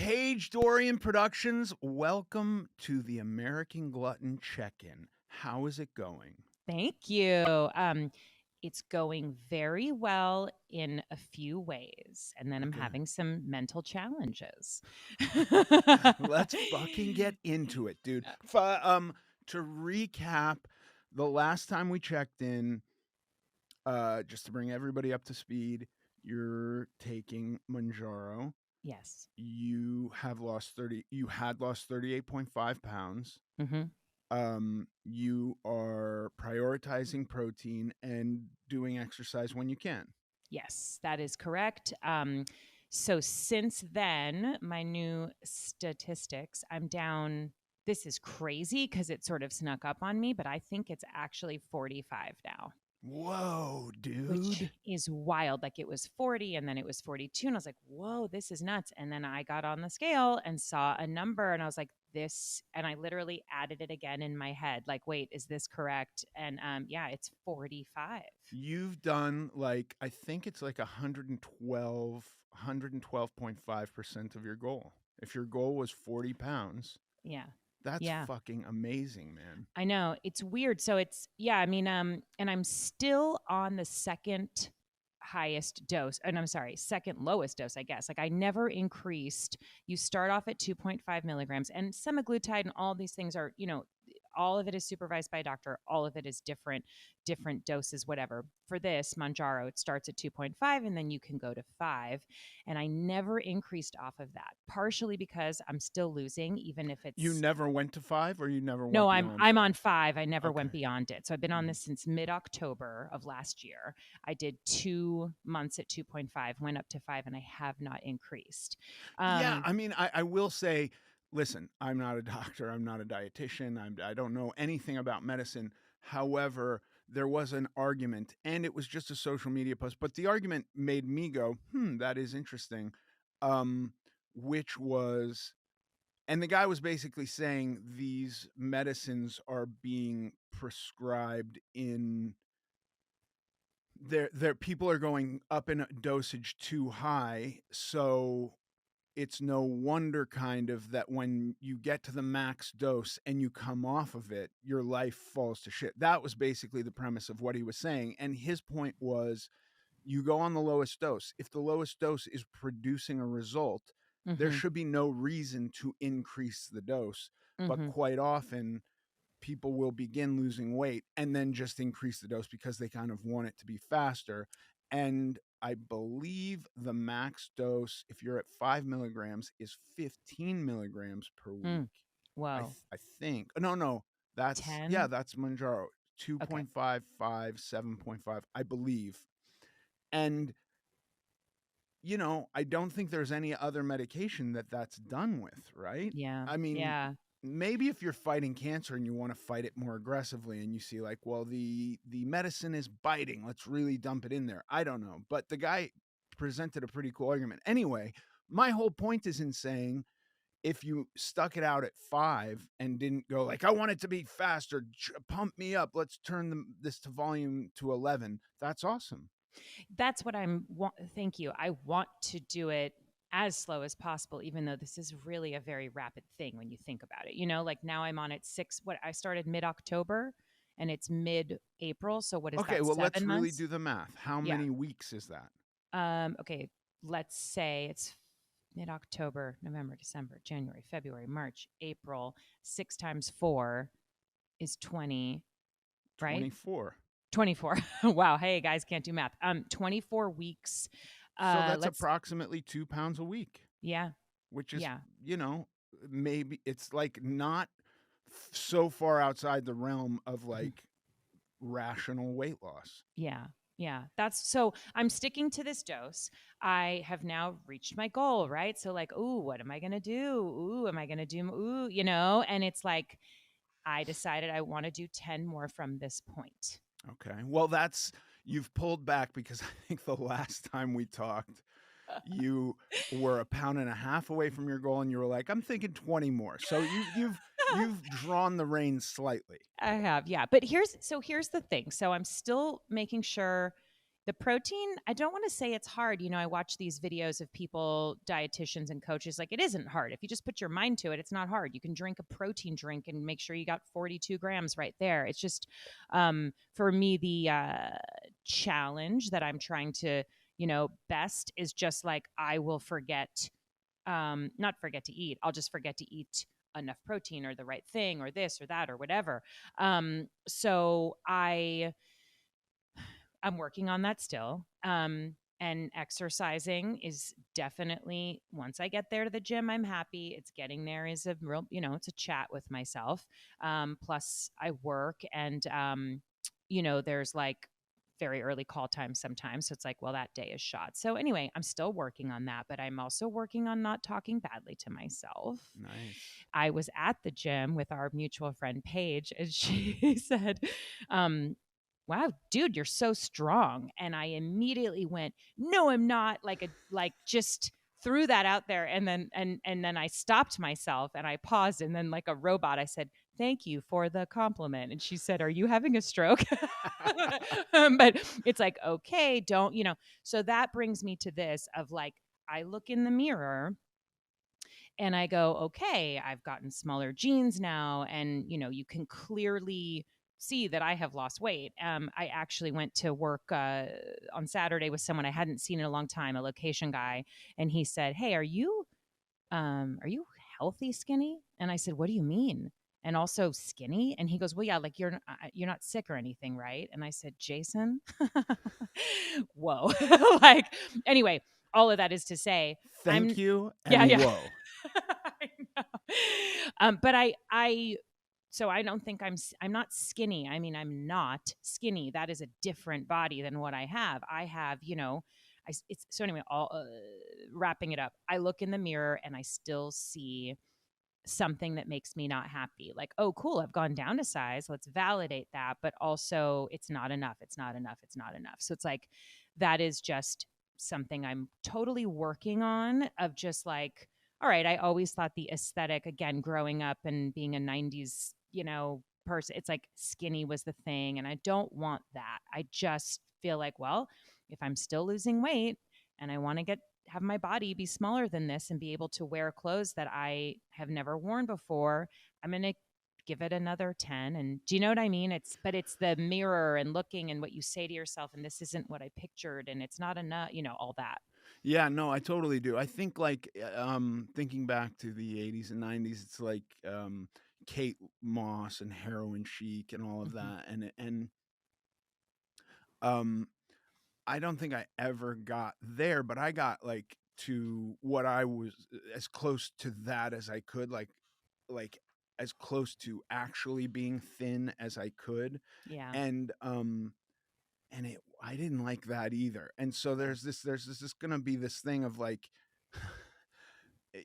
Paige Dorian Productions, welcome to the American Glutton Check-In. How is it going? Thank you. It's going very well in a few ways, and then I'm Okay. having some mental challenges. Let's fucking get into it, dude. To recap, the last time we checked in, just to bring everybody up to speed, you're taking Manjaro. Yes. You had lost 38.5 pounds. hmm You are prioritizing protein and doing exercise when you can. Yes, that is correct. So since then, my new statistics, I'm down. This is crazy because it sort of snuck up on me, but I think it's actually 45 now. Whoa, Which dude. is wild. Like it was 40 and then it was 42. And I was like, whoa, this is nuts. And then I got on the scale and saw a number and I was like, this. And I literally added it again in my head. Like, wait, is this correct? And yeah, it's 45. You've done like, I think it's like 112.5% of your goal. If your goal was 40 pounds, Yeah. that's Yeah. fucking amazing, man. I know. It's weird. So it's, yeah, I mean, and I'm still on the second highest dose. And I'm sorry, second lowest dose, I guess. Like I never increased. You start off at 2.5 milligrams and semaglutide and all these things are, all of it is supervised by a doctor. All of it is different doses, whatever. For this Manjaro, it starts at 2.5 and then you can go to 5. And I never increased off of that, partially because I'm still losing, even if You it's never went to 5 or you never no, went I'm beyond I'm 5? on 5. I never Okay. went beyond it. So I've been on Mhm. this since mid-October of last year. I did 2 months at 2.5, went up to 5 and I have not increased. Yeah, Um I mean, I will say, listen, I'm not a doctor, I'm not a dietitian, I don't know anything about medicine. However, there was an argument, and it was just a social media post, but the argument made me go, that is interesting. Um, which was, and the guy was basically saying these medicines are being prescribed in their people are going up in a dosage too high, so it's no wonder kind of that when you get to the max dose and you come off of it, your life falls to shit. That was basically the premise of what he was saying. And his point was you go on the lowest dose. If the lowest dose is producing a result, there mhm should be no reason to increase the dose. But mhm quite often, people will begin losing weight and then just increase the dose because they kind of want it to be faster. And I believe the max dose, if you're at 5 milligrams, is 15 milligrams per week. mm. Whoa. I think. No, yeah, 10? that's Manjaro. Okay. 2.55, 7.5, I believe. And I don't think there's any other medication that's done with, right? Yeah. I mean, Yeah. maybe if you're fighting cancer and you want to fight it more aggressively and you see like, well, the medicine is biting, let's really dump it in there. I don't know, but the guy presented a pretty cool argument. Anyway, my whole point is in saying if you stuck it out at 5 and didn't go like, I want it to be faster, pump me up, let's turn this to volume to 11, that's awesome. That's what thank you. I want to do it as slow as possible, even though this is really a very rapid thing when you think about it. Like now I'm on it I started mid-October and it's mid-April. So what is Okay, that, well, let's 7 really months? do the math. How Yeah. many weeks is that? Okay. Let's say it's mid-October, November, December, January, February, March, April. 6 times 4 is 20, right? 24. 24. Wow. Hey guys, can't do math. 24 weeks. So that's Let's approximately 2 pounds a week, Yeah. which is, Yeah. you know, maybe it's like not so far outside the realm of Mhm. like rational weight loss. Yeah. Yeah. That's so I'm sticking to this dose. I have now reached my goal, right? So like, ooh, what am I going to do? Ooh, am I going to do and it's like I decided I want to do 10 more from this point. Okay. Well, you've pulled back because I think the last time we talked, you were a pound and a half away from your goal and you were like, I'm thinking 20 more. So you've drawn the reins slightly. I have, yeah. But here's the thing. So I'm still making sure The protein, I don't want to say it's hard. I watch these videos of people, dietitians and coaches, like it isn't hard. If you just put your mind to it, it's not hard. You can drink a protein drink and make sure you got 42 grams right there. It's just, for me, the challenge that I'm trying to, best is just like I will forget, not forget to eat. I'll just forget to eat enough protein or the right thing or this or that or whatever. So I'm working on that still. And exercising is definitely, once I get there to the gym, I'm happy. It's getting there is a real, it's a chat with myself. Plus, I work and, there's like very early call time sometimes. So it's like, well, that day is shot. So anyway, I'm still working on that, but I'm also working on not talking badly to myself. Nice. I was at the gym with our mutual friend Paige, and she said, um, wow, dude, you're so strong. And I immediately went, no, I'm not, like just threw that out there. And then I stopped myself and I paused. And then like a robot, I said, thank you for the compliment. And she said, are you having a stroke? But it's like, okay, don't, so that brings me to this of like, I look in the mirror and I go, okay, I've gotten smaller jeans now. And, you can clearly see that I have lost weight. I actually went to work on Saturday with someone I hadn't seen in a long time, a location guy. And he said, hey, are you healthy skinny? And I said, what do you mean? And also skinny? And he goes, well, yeah, like you're not sick or anything, right? And I said, Jason, whoa. Like, anyway, all of that is to say, Thank I'm, you yeah, and yeah. whoa. I know. But so I don't think I'm not skinny. I mean, I'm not skinny. That is a different body than what I have. I have, it's so anyway, all wrapping it up. I look in the mirror and I still see something that makes me not happy. Like, oh, cool, I've gone down a size. Let's validate that. But also, it's not enough. It's not enough. It's not enough. So it's like, that is just something I'm totally working on of just like, all right, I always thought the aesthetic, again, growing up and being a 90s, person, it's like skinny was the thing. And I don't want that. I just feel like, well, if I'm still losing weight and I want to have my body be smaller than this and be able to wear clothes that I have never worn before, I'm going to give it another 10. And do you know what I mean? It's the mirror and looking and what you say to yourself. And this isn't what I pictured. And it's not enough, all that. Yeah, no, I totally do. I think like thinking back to the 80s and 90s, it's like Kate Moss and Heroin Chic and all of Hmm. that. And um I don't think I ever got there, but I got like to what I was as close to that as I could, like as close to actually being thin as I could. Yeah. And it I didn't like that either. And so Yeah. there's gonna be this thing of like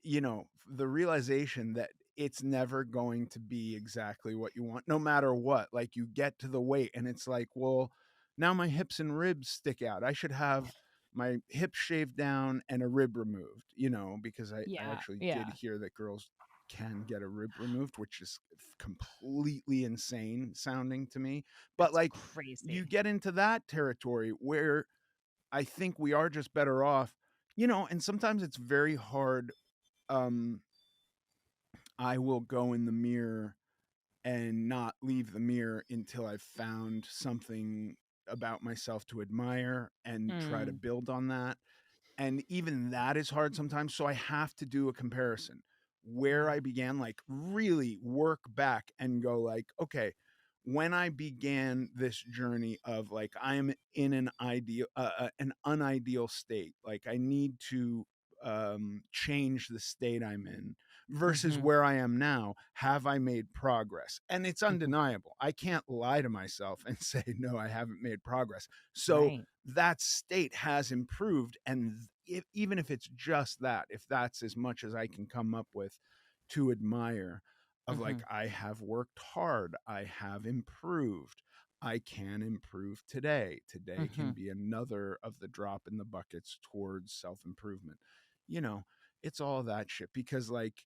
the realization that it's never going to be exactly what you want no matter what. Like you get to the weight and it's like, well, now my hips and ribs stick out. I should have my hips shaved down and a rib removed, because I Yeah. actually did Yeah. hear that girls can get a rib removed, which is completely insane sounding to me. But That's like you crazy. get into that territory where I think we are just better off, and sometimes it's very hard. um I will go in the mirror and not leave the mirror until I've found something about myself to admire and try to Mm. build on that. And even that is hard sometimes. So I have to do a comparison where Yeah. I began, like really work back and go, like, okay, when I began this journey of like, I'm in an unideal state, like I need to change the state I'm in versus Mm-hmm. where I am now, have I made progress? And it's Mm-hmm. undeniable. I can't lie to myself and say, no, I haven't made progress. So Right. that state has improved. And even if it's just that, if that's as much as I can come up with to admire, of Mm-hmm. like, I have worked hard, I have improved. I can improve today. Today Mm-hmm. can be another of the drop in the buckets towards self improvement. You know, it's all that shit because, like,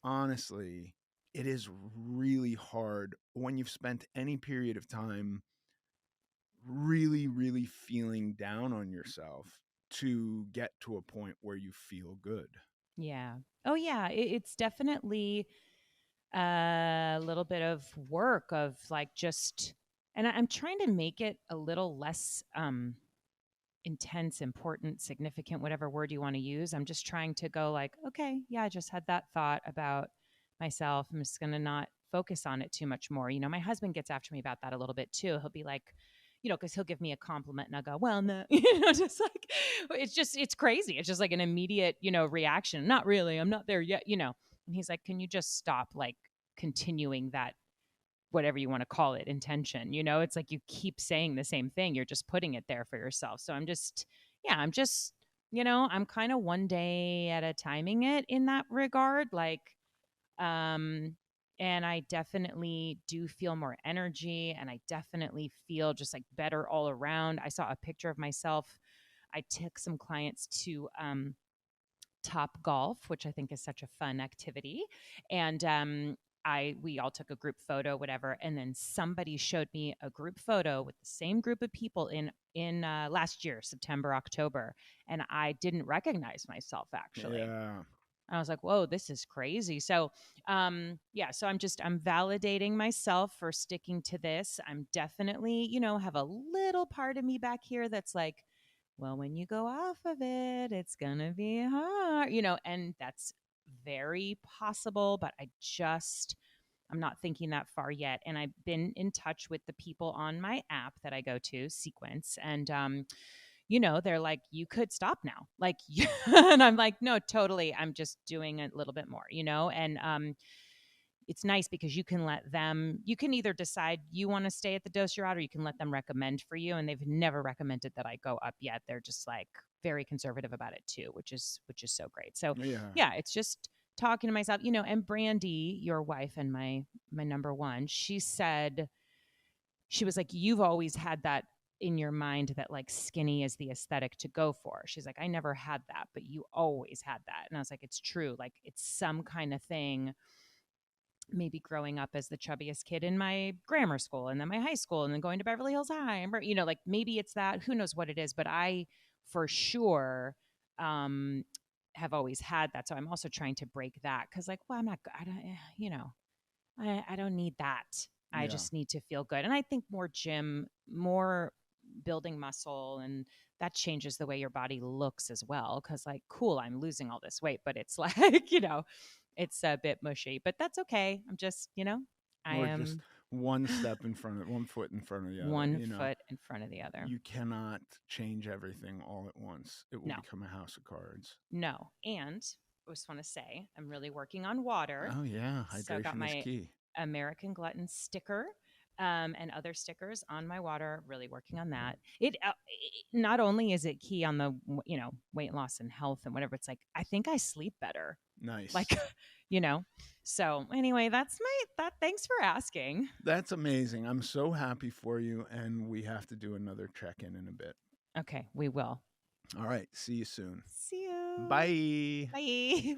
honestly, it is really hard when you've spent any period of time really, really feeling down on yourself to get to a point where you feel good. Yeah. Oh, yeah. It's definitely a little bit of work of like just, and I'm trying to make it a little less intense, important, significant, whatever word you want to use. I'm just trying to go like, okay, yeah, I just had that thought about myself. I'm just going to not focus on it too much more. You know, my husband gets after me about that a little bit too. He'll be like, you know, because he'll give me a compliment and I'll go, well, no, just like, it's crazy. It's just like an immediate, reaction. Not really. I'm not there yet, And he's like, can you just stop like continuing that, whatever you want to call it, intention? It's like you keep saying the same thing. You're just putting it there for yourself. So I'm just, yeah, I'm kind of one day at a timing it in that regard. Like, um, and I definitely do feel more energy and I definitely feel just like better all around. I saw a picture of myself. I took some clients to Top Golf, which I think is such a fun activity. And we all took a group photo, whatever, and then somebody showed me a group photo with the same group of people in last year, September, October, and I didn't recognize myself actually. Yeah. I was like, whoa, this is crazy. So, yeah, so I'm validating myself for sticking to this. I'm definitely, have a little part of me back here that's like, well, when you go off of it, it's going to be hard, and that's very possible, but I'm not thinking that far yet. And I've been in touch with the people on my app that I go to, Sequence, and they're like, you could stop now. Like, and I'm like, no, totally. I'm just doing a little bit more, and it's nice because you can either decide you want to stay at the dose you're at, or you can let them recommend for you. And they've never recommended that I go up yet. They're just like very conservative about it too, which is so great. So Yeah. yeah, it's just talking to myself, and Brandy, your wife and my number one, she was like, you've always had that in your mind that like skinny is the aesthetic to go for. She's like, I never had that, but you always had that. And I was like, it's true. Like it's some kind of thing, maybe growing up as the chubbiest kid in my grammar school and then my high school and then going to Beverly Hills High. And, like maybe it's that, who knows what it is, but I for sure have always had that. So I'm also trying to break that. Cause like, well, I don't, I don't need that. I Yeah. just need to feel good. And I think more building muscle, and that changes the way your body looks as well. Cause like, cool, I'm losing all this weight, but it's like, it's a bit mushy, but that's okay. I'm just, I Or just am one step in front of one foot in front of the other, one foot in front of the other. You cannot change everything all at once. It will No, become a house of cards. no. And I just want to say, I'm really working on water. Oh yeah, So I got hydration is my key. American Glutton sticker, and other stickers on my water. Really working on that. Not only is it key on the weight loss and health and whatever. It's like I think I sleep better. Nice. Like, So anyway, that's that. Thanks for asking. That's amazing. I'm so happy for you, and we have to do another check-in in a bit. Okay, we will. All right. See you soon. See you. Bye. Bye.